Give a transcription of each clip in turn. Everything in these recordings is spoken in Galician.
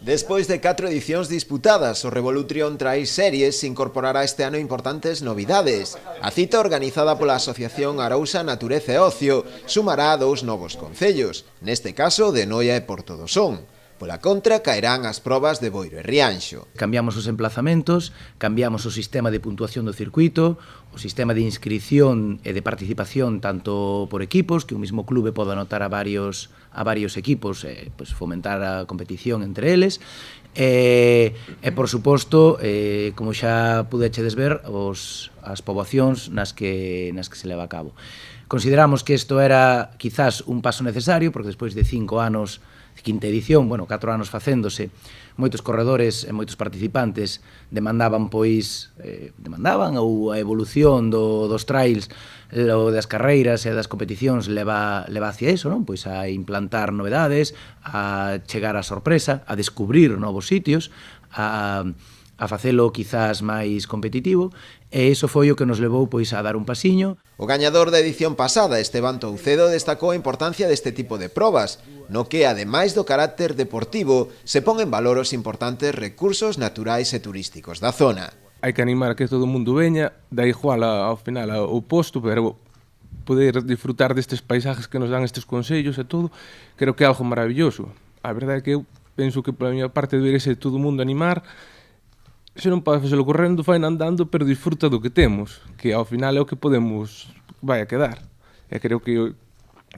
Despois de 4 edicións disputadas, o Revolution Trail Series incorporará este ano importantes novidades. A cita organizada pola Asociación Arousa Natureza e Ocio sumará 2 novos concellos, neste caso de Noia e Porto do Son. Pola contra, caerán as probas de Boiro e Rianxo. Cambiamos os emplazamentos, cambiamos o sistema de puntuación do circuito, o sistema de inscripción e de participación tanto por equipos, que o mismo clube pode anotar a varios equipos e fomentar a competición entre eles, e por suposto, como xa pudechedes ver, as poboacións nas que se leva a cabo. Consideramos que isto era quizás un paso necesario, porque despois de 5 anos, quinta edición, 4 anos facéndose, moitos corredores e moitos participantes demandaban ou a evolución dos trails, ou das carreiras e das competicións leva hacia iso, non? Pois a implantar novedades, a chegar á sorpresa, a descubrir novos sitios, a facelo quizás máis competitivo, e iso foi o que nos levou a dar un pasiño. O gañador da edición pasada, Esteban Toucedo, destacou a importancia deste tipo de probas, no que, ademais do carácter deportivo, se pon en valor os importantes recursos naturais e turísticos da zona. Hai que animar a que todo o mundo veña, da igual ao final o posto, pero poder disfrutar destes paisajes que nos dan estes consellos e todo, creo que é algo maravilloso. A verdade é que eu penso que pola miña parte debería ser todo o mundo animar. Se non pode facelo correndo, fai andando, pero disfruta do que temos, que ao final é o que podemos quedar. E creo que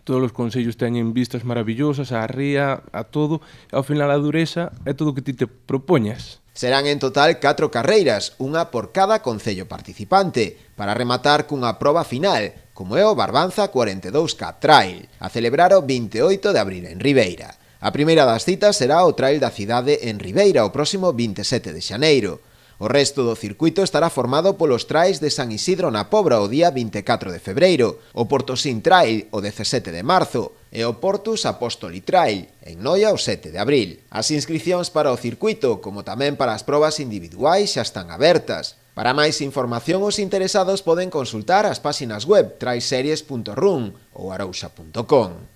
todos os consellos teñen vistas maravillosas, a ría, a todo, e ao final a dureza é todo o que ti te propoñas. Serán en total 4 carreiras, unha por cada concello participante, para rematar cunha proba final, como é o Barbanza 42K Trail, a celebrar o 28 de abril en Ribeira. A primeira das citas será o Trail da cidade en Ribeira o próximo 27 de xaneiro. O resto do circuito estará formado polos trails de San Isidro na Pobra o día 24 de febreiro, o Portosín Trail o 17 de marzo e o Portus Apóstoli Trail en Noia o 7 de abril. As inscricións para o circuito, como tamén para as probas individuais, xa están abertas. Para máis información, os interesados poden consultar as páxinas web trailseries.run ou arousa.com.